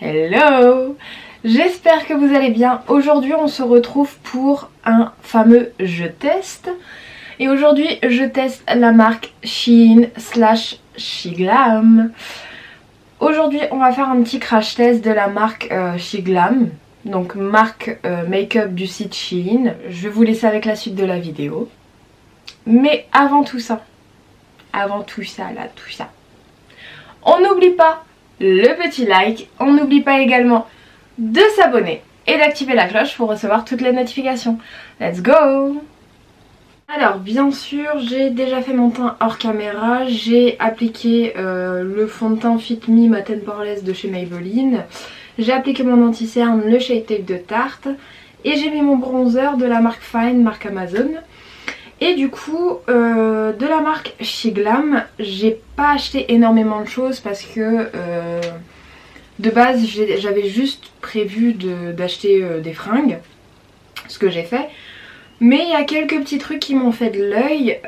Hello! J'espère que vous allez bien. Aujourd'hui on se retrouve pour un fameux je teste. Et aujourd'hui je teste la marque Shein / Shiglam. Aujourd'hui on va faire un petit crash test de la marque Shiglam. Donc marque make-up du site Shein. Je vais vous laisser avec la suite de la vidéo. Mais avant tout ça, on n'oublie pas le petit like, on n'oublie pas également de s'abonner et d'activer la cloche pour recevoir toutes les notifications. Let's go! Alors bien sûr j'ai déjà fait mon teint hors caméra, j'ai appliqué le fond de teint Fit Me Matte & Poreless de chez Maybelline, j'ai appliqué mon anti-cerne, le Shade Tape de Tarte et j'ai mis mon bronzer de la marque Fine, marque Amazon. Et du coup, de la marque Shiglam, j'ai pas acheté énormément de choses parce que de base j'avais juste prévu d'acheter des fringues, ce que j'ai fait. Mais il y a quelques petits trucs qui m'ont fait de l'œil,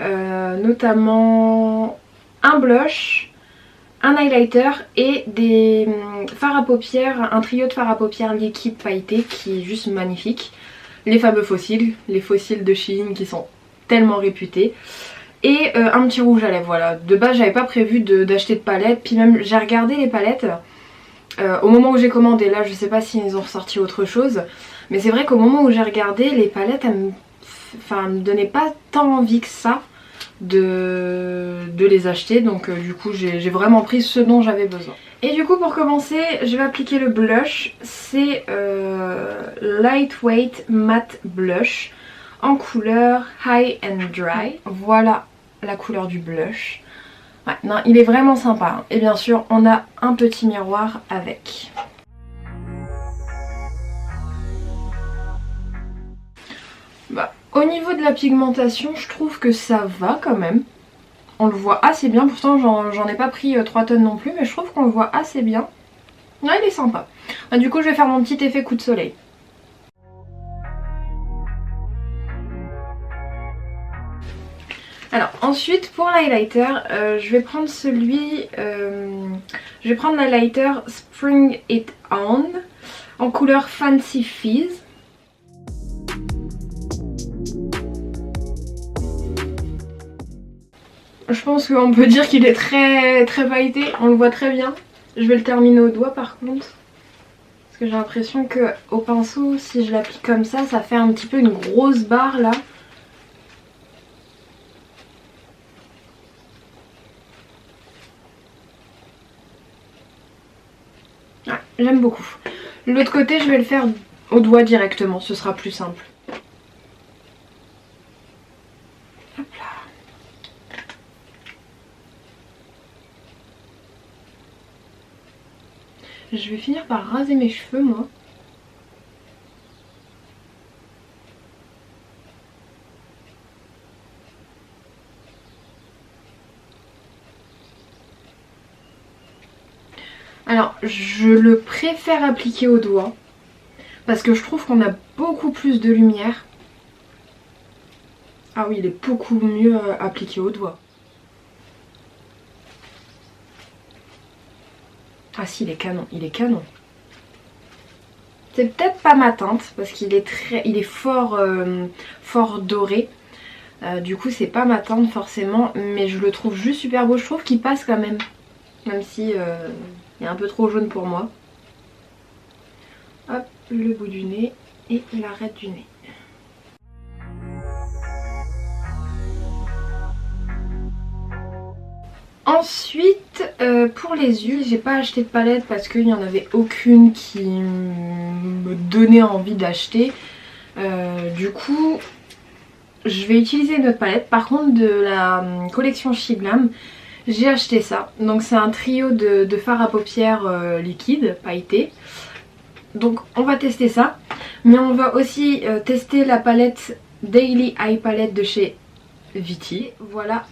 notamment un blush, un highlighter et des fards à paupières, un trio de fards à paupières liquide pailleté qui est juste magnifique. Les fameux fossiles, les fossiles de Shein qui sont tellement réputé, et un petit rouge à lèvres. Voilà, de base j'avais pas prévu d'acheter de palettes, puis même j'ai regardé les palettes au moment où j'ai commandé. Là je sais pas s'ils ont ressorti autre chose, mais c'est vrai qu'au moment où j'ai regardé les palettes elles me donnaient pas tant envie que ça de les acheter, donc du coup j'ai vraiment pris ce dont j'avais besoin. Et du coup pour commencer je vais appliquer le blush, c'est Lightweight Matte Blush en couleur High and Dry. Voilà la couleur du blush. Ouais, non, il est vraiment sympa. Hein. Et bien sûr, on a un petit miroir avec. Bah, au niveau de la pigmentation, je trouve que ça va quand même. On le voit assez bien. Pourtant, j'en ai pas pris 3 tonnes non plus, mais je trouve qu'on le voit assez bien. Ouais, il est sympa. Bah, du coup, je vais faire mon petit effet coup de soleil. Alors ensuite pour l'highlighter, je vais prendre l'highlighter Spring It On en couleur Fancy Fizz. Je pense qu'on peut dire qu'il est très pailleté, on le voit très bien. Je vais le terminer au doigt par contre. Parce que j'ai l'impression que au pinceau, si je l'applique comme ça fait un petit peu une grosse barre là. Ouais, j'aime beaucoup. L'autre côté, je vais le faire au doigt directement, ce sera plus simple. Hop là. Je vais finir par raser mes cheveux, moi. Alors, je le préfère appliquer au doigt parce que je trouve qu'on a beaucoup plus de lumière. Ah oui, il est beaucoup mieux appliqué au doigt. Ah si, il est canon, il est canon. C'est peut-être pas ma teinte parce qu'il est fort doré. Du coup, c'est pas ma teinte forcément, mais je le trouve juste super beau. Je trouve qu'il passe quand même, même si il est un peu trop jaune pour moi. Hop, le bout du nez et l'arête du nez. Ensuite, pour les yeux, j'ai pas acheté de palette parce qu'il n'y en avait aucune qui me donnait envie d'acheter. Du coup, je vais utiliser une autre palette. Par contre, de la collection Shiglam, j'ai acheté ça. Donc c'est un trio de fards à paupières liquide, pailleté. Donc on va tester ça. Mais on va aussi tester la palette Daily Eye Palette de chez Viti. Voilà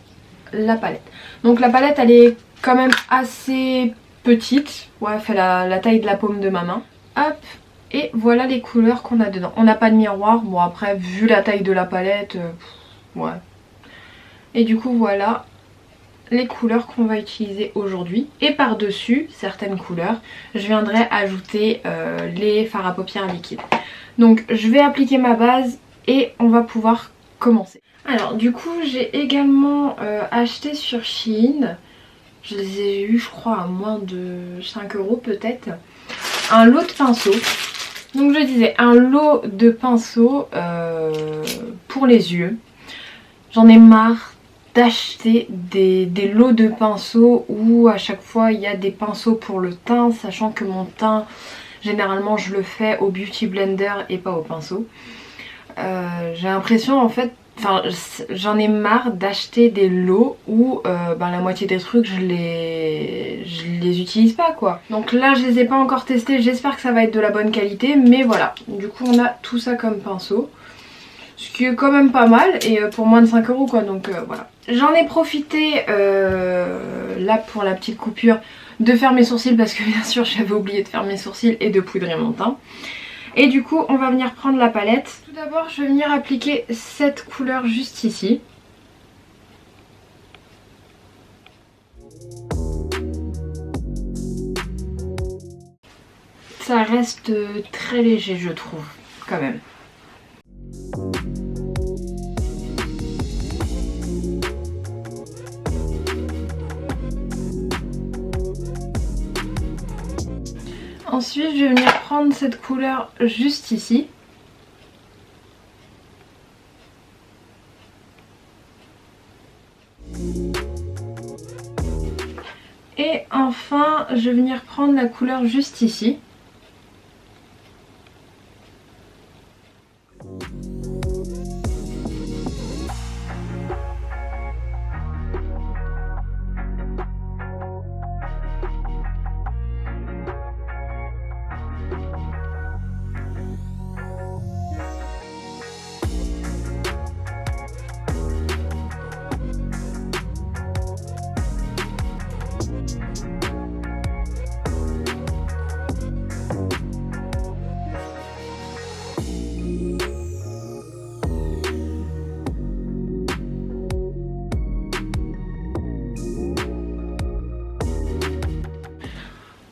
la palette. Donc la palette elle est quand même assez petite. Ouais, elle fait la taille de la paume de ma main. Hop. Et voilà les couleurs qu'on a dedans. On n'a pas de miroir. Bon après vu la taille de la palette, ouais. Et du coup voilà les couleurs qu'on va utiliser aujourd'hui. Et par-dessus certaines couleurs, je viendrai ajouter les fards à paupières liquides. Donc je vais appliquer ma base et on va pouvoir commencer. Alors du coup j'ai également acheté sur Shein, je les ai eu je crois à moins de 5 € peut-être, un lot de pinceaux. Donc je disais un lot de pinceaux pour les yeux. J'en ai marre d'acheter des lots de pinceaux où à chaque fois il y a des pinceaux pour le teint, sachant que mon teint généralement je le fais au beauty blender et pas au pinceau. J'ai l'impression en fait, enfin j'en ai marre d'acheter des lots où la moitié des trucs je les utilise pas quoi. Donc là je les ai pas encore testés, j'espère que ça va être de la bonne qualité, mais voilà. Du coup on a tout ça comme pinceau, ce qui est quand même pas mal et pour moins de 5 € quoi, donc voilà. J'en ai profité là pour la petite coupure de faire mes sourcils parce que bien sûr j'avais oublié de faire mes sourcils et de poudrer mon teint. Et du coup on va venir prendre la palette. Tout d'abord je vais venir appliquer cette couleur juste ici. Ça reste très léger je trouve quand même. Ensuite je vais venir prendre cette couleur juste ici. Et enfin je vais venir prendre la couleur juste ici.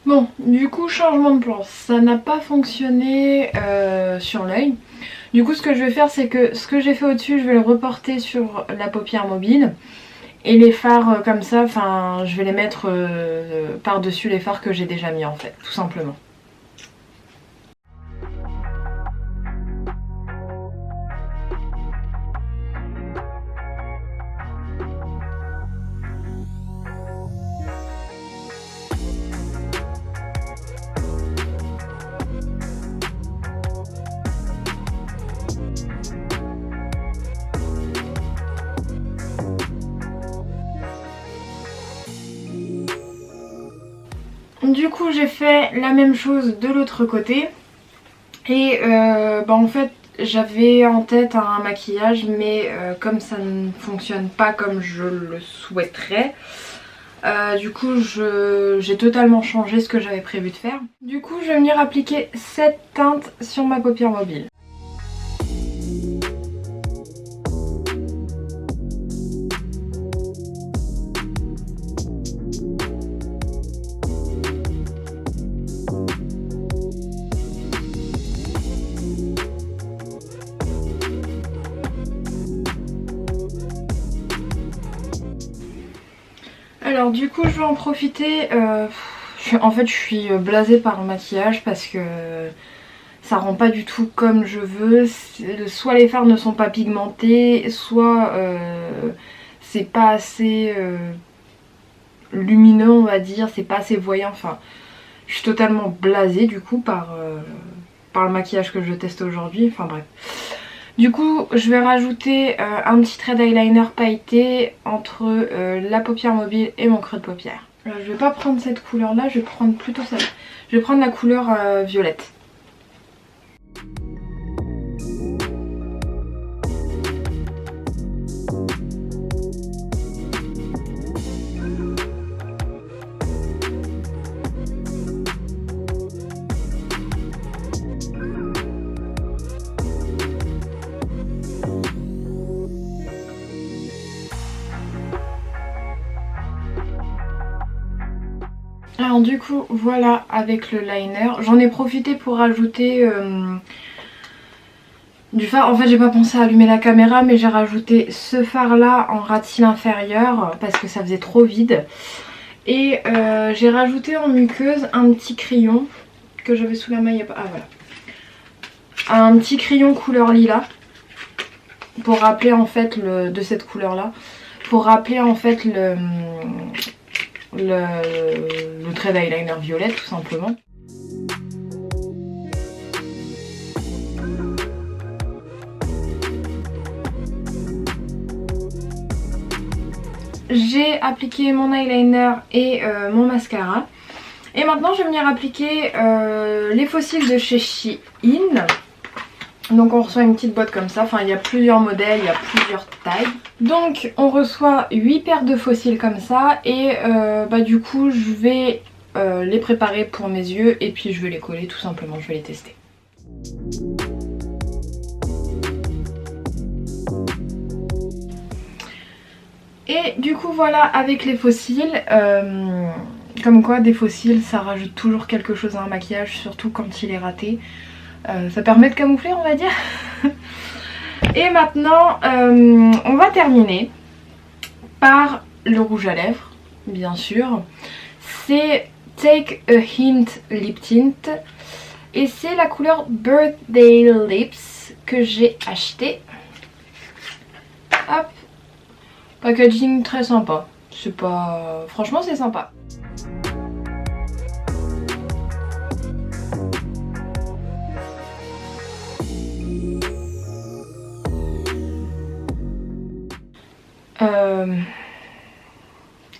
Bon, du coup changement de plan, ça n'a pas fonctionné sur l'œil. Du coup ce que je vais faire c'est que ce que j'ai fait au-dessus je vais le reporter sur la paupière mobile. Et les fards comme ça, enfin je vais les mettre par-dessus les fards que j'ai déjà mis en fait, tout simplement. Du coup j'ai fait la même chose de l'autre côté et en fait j'avais en tête un maquillage mais comme ça ne fonctionne pas comme je le souhaiterais, du coup j'ai totalement changé ce que j'avais prévu de faire. Du coup je vais venir appliquer cette teinte sur ma paupière mobile. Alors du coup je vais en profiter, en fait je suis blasée par le maquillage parce que ça rend pas du tout comme je veux. Soit les fards ne sont pas pigmentés, soit c'est pas assez lumineux on va dire, c'est pas assez voyant, enfin je suis totalement blasée du coup par le maquillage que je teste aujourd'hui, enfin bref. Du coup je vais rajouter un petit trait d'eyeliner pailleté entre la paupière mobile et mon creux de paupière. Je vais pas prendre cette couleur là, je vais prendre plutôt celle-là. Je vais prendre la couleur violette. Alors du coup voilà avec le liner. J'en ai profité pour rajouter du fard. En fait j'ai pas pensé à allumer la caméra, mais j'ai rajouté ce fard là en ras de cils inférieur parce que ça faisait trop vide. Et j'ai rajouté en muqueuse un petit crayon que j'avais sous la main il y a pas... Ah voilà. Un petit crayon couleur lilas pour rappeler en fait de cette couleur là. Pour rappeler en fait le trait d'eyeliner violet tout simplement. J'ai appliqué mon eyeliner et mon mascara. Et maintenant je vais venir appliquer les faux cils de chez Shein. Donc on reçoit une petite boîte comme ça, enfin il y a plusieurs modèles, il y a plusieurs tailles. Donc on reçoit 8 paires de faux cils comme ça et du coup je vais les préparer pour mes yeux et puis je vais les coller tout simplement, je vais les tester. Et du coup voilà avec les faux cils, comme quoi des faux cils ça rajoute toujours quelque chose à un maquillage, surtout quand il est raté. Ça permet de camoufler on va dire. Et maintenant on va terminer par le rouge à lèvres bien sûr. C'est Take a Hint Lip Tint et c'est la couleur Birthday Lips que j'ai acheté. Hop, packaging très sympa, c'est pas... franchement c'est sympa.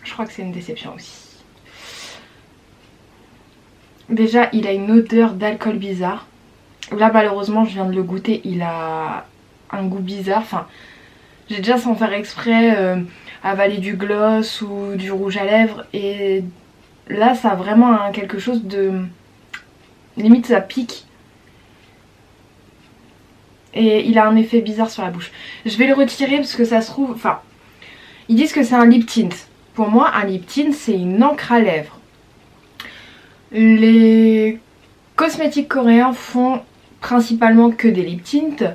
Je crois que c'est une déception aussi. Déjà il a une odeur d'alcool bizarre. Là malheureusement je viens de le goûter, il a un goût bizarre. Enfin j'ai déjà sans faire exprès avalé du gloss ou du rouge à lèvres. Et là ça a vraiment quelque chose de... limite ça pique. Et il a un effet bizarre sur la bouche. Je vais le retirer parce que ça se trouve... Enfin, ils disent que c'est un lip tint. Pour moi, un lip tint, c'est une encre à lèvres. Les cosmétiques coréens font principalement que des lip tints.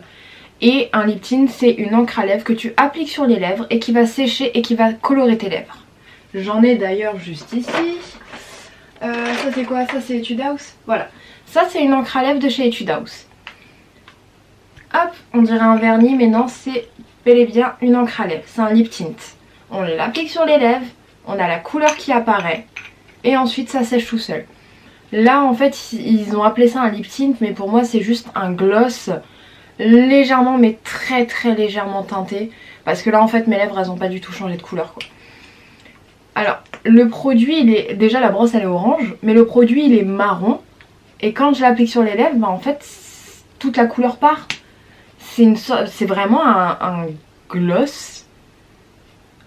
Et un lip tint, c'est une encre à lèvres que tu appliques sur les lèvres et qui va sécher et qui va colorer tes lèvres. J'en ai d'ailleurs juste ici. Ça c'est quoi? Ça c'est Etude House. Voilà. Ça c'est une encre à lèvres de chez Etude House. Hop, on dirait un vernis, mais non, c'est bel et bien une encre à lèvres. C'est un lip tint. On l'applique sur les lèvres, on a la couleur qui apparaît, et ensuite ça sèche tout seul. Là, en fait, ils ont appelé ça un lip tint, mais pour moi, c'est juste un gloss légèrement, mais très très légèrement teinté. Parce que là, en fait, mes lèvres, elles n'ont pas du tout changé de couleur, quoi. Alors, le produit, il est... Déjà, la brosse, elle est orange, mais le produit, il est marron. Et quand je l'applique sur les lèvres, bah, en fait, toute la couleur part. C'est vraiment un gloss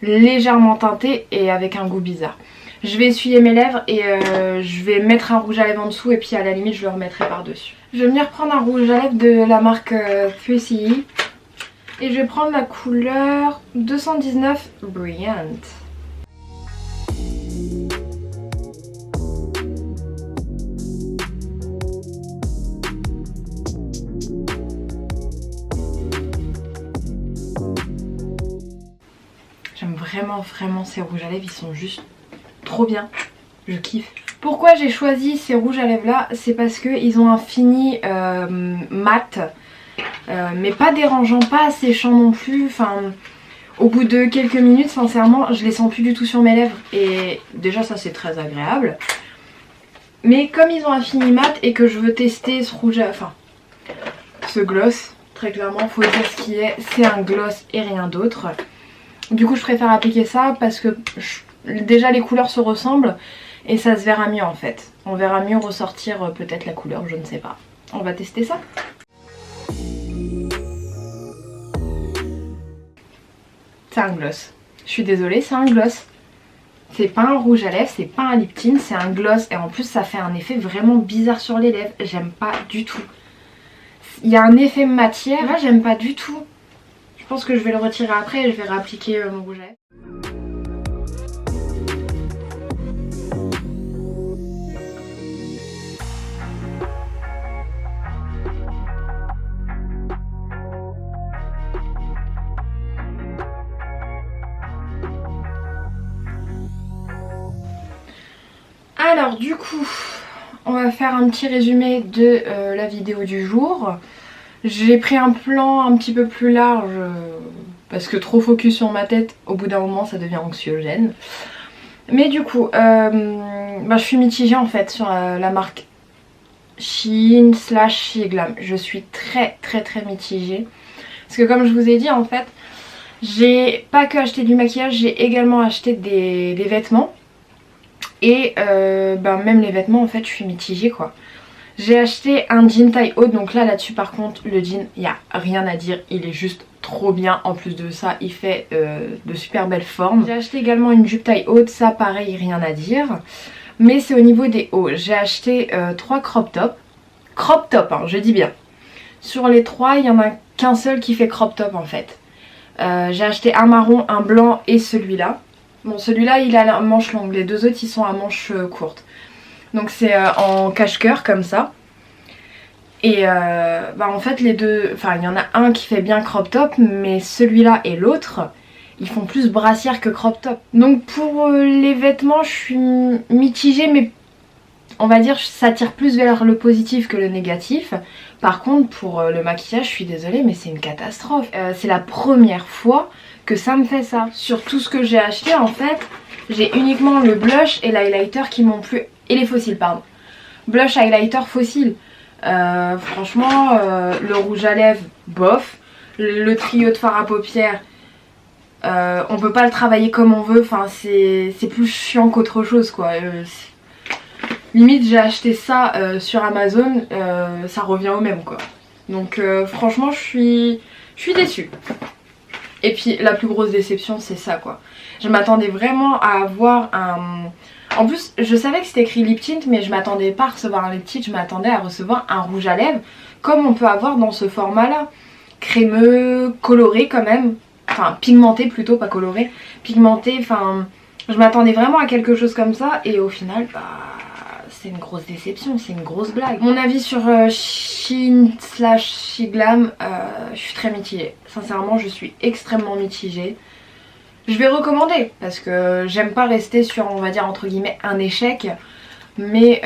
légèrement teinté et avec un goût bizarre. Je vais essuyer mes lèvres et je vais mettre un rouge à lèvres en dessous et puis à la limite je le remettrai par dessus. Je vais venir prendre un rouge à lèvres de la marque 3CE et je vais prendre la couleur 219 Brilliant. J'aime vraiment ces rouges à lèvres, ils sont juste trop bien, je kiffe. Pourquoi j'ai choisi ces rouges à lèvres là? C'est parce qu'ils ont un fini mat, mais pas dérangeant, pas asséchant non plus. Enfin, au bout de quelques minutes, sincèrement, je les sens plus du tout sur mes lèvres. Et déjà ça c'est très agréable. Mais comme ils ont un fini mat et que je veux tester ce rouge à... enfin, ce gloss, très clairement, faut dire ce qui est, c'est un gloss et rien d'autre. Du coup je préfère appliquer ça parce que déjà les couleurs se ressemblent et ça se verra mieux en fait. On verra mieux ressortir peut-être la couleur, je ne sais pas. On va tester ça. C'est un gloss. Je suis désolée, c'est un gloss. C'est pas un rouge à lèvres, c'est pas un lip tint, c'est un gloss. Et en plus ça fait un effet vraiment bizarre sur les lèvres. J'aime pas du tout. Il y a un effet matière, là j'aime pas du tout. Je pense que je vais le retirer après et je vais réappliquer mon rouge à lèvres. du coup, on va faire un petit résumé de la vidéo du jour. J'ai pris un plan un petit peu plus large parce que trop focus sur ma tête, au bout d'un moment ça devient anxiogène. Mais du coup, je suis mitigée en fait sur la marque Shein / Shiglam. Je suis très mitigée. Parce que comme je vous ai dit en fait, j'ai pas que acheté du maquillage, j'ai également acheté des vêtements. Et même les vêtements en fait je suis mitigée quoi. J'ai acheté un jean taille haute, donc là-dessus par contre le jean il n'y a rien à dire, il est juste trop bien. En plus de ça il fait de super belles formes. J'ai acheté également une jupe taille haute, ça pareil rien à dire. Mais c'est au niveau des hauts, j'ai acheté 3 crop top. Crop top hein, je dis bien. Sur les 3 il n'y en a qu'un seul qui fait crop top en fait. J'ai acheté un marron, un blanc et celui-là. Bon celui-là il a la manche longue, les deux autres ils sont à manche courte. Donc c'est en cache-cœur comme ça. Et en fait les deux, enfin il y en a un qui fait bien crop top, mais celui-là et l'autre ils font plus brassière que crop top. Donc pour les vêtements je suis mitigée, mais on va dire ça tire plus vers le positif que le négatif. Par contre pour le maquillage je suis désolée mais c'est une catastrophe. C'est la première fois que ça me fait ça. Sur tout ce que j'ai acheté en fait, j'ai uniquement le blush et l'highlighter qui m'ont plu. Et les fossiles pardon. Blush, highlighter, fossile. Franchement le rouge à lèvres bof. Le trio de fard à paupières on peut pas le travailler comme on veut. Enfin c'est plus chiant qu'autre chose quoi. Limite j'ai acheté ça sur Amazon, ça revient au même quoi. Donc franchement je suis déçue. Et puis la plus grosse déception c'est ça quoi. Je m'attendais vraiment à avoir un... En plus je savais que c'était écrit lip tint, mais je m'attendais pas à recevoir un lip tint, je m'attendais à recevoir un rouge à lèvres comme on peut avoir dans ce format là. Crémeux, coloré quand même. Enfin pigmenté plutôt, pas coloré. Pigmenté, enfin je m'attendais vraiment à quelque chose comme ça. Et au final c'est une grosse déception, c'est une grosse blague. Mon avis sur Shein / Shiglam, je suis très mitigée. Sincèrement je suis extrêmement mitigée. Je vais recommander parce que j'aime pas rester sur, on va dire entre guillemets, un échec. Mais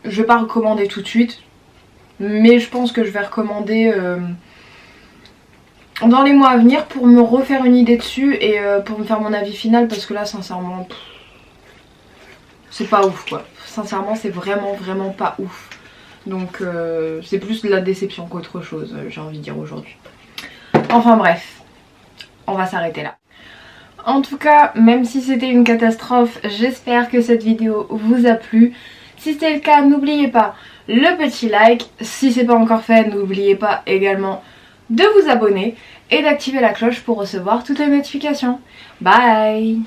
je vais pas recommander tout de suite. Mais je pense que je vais recommander dans les mois à venir pour me refaire une idée dessus et pour me faire mon avis final. Parce que là sincèrement c'est pas ouf quoi. Sincèrement c'est vraiment pas ouf. Donc c'est plus de la déception qu'autre chose, j'ai envie de dire aujourd'hui. Enfin bref. On va s'arrêter là. En tout cas, même si c'était une catastrophe, j'espère que cette vidéo vous a plu. Si c'est le cas, n'oubliez pas le petit like. Si c'est pas encore fait, n'oubliez pas également de vous abonner et d'activer la cloche pour recevoir toutes les notifications. Bye!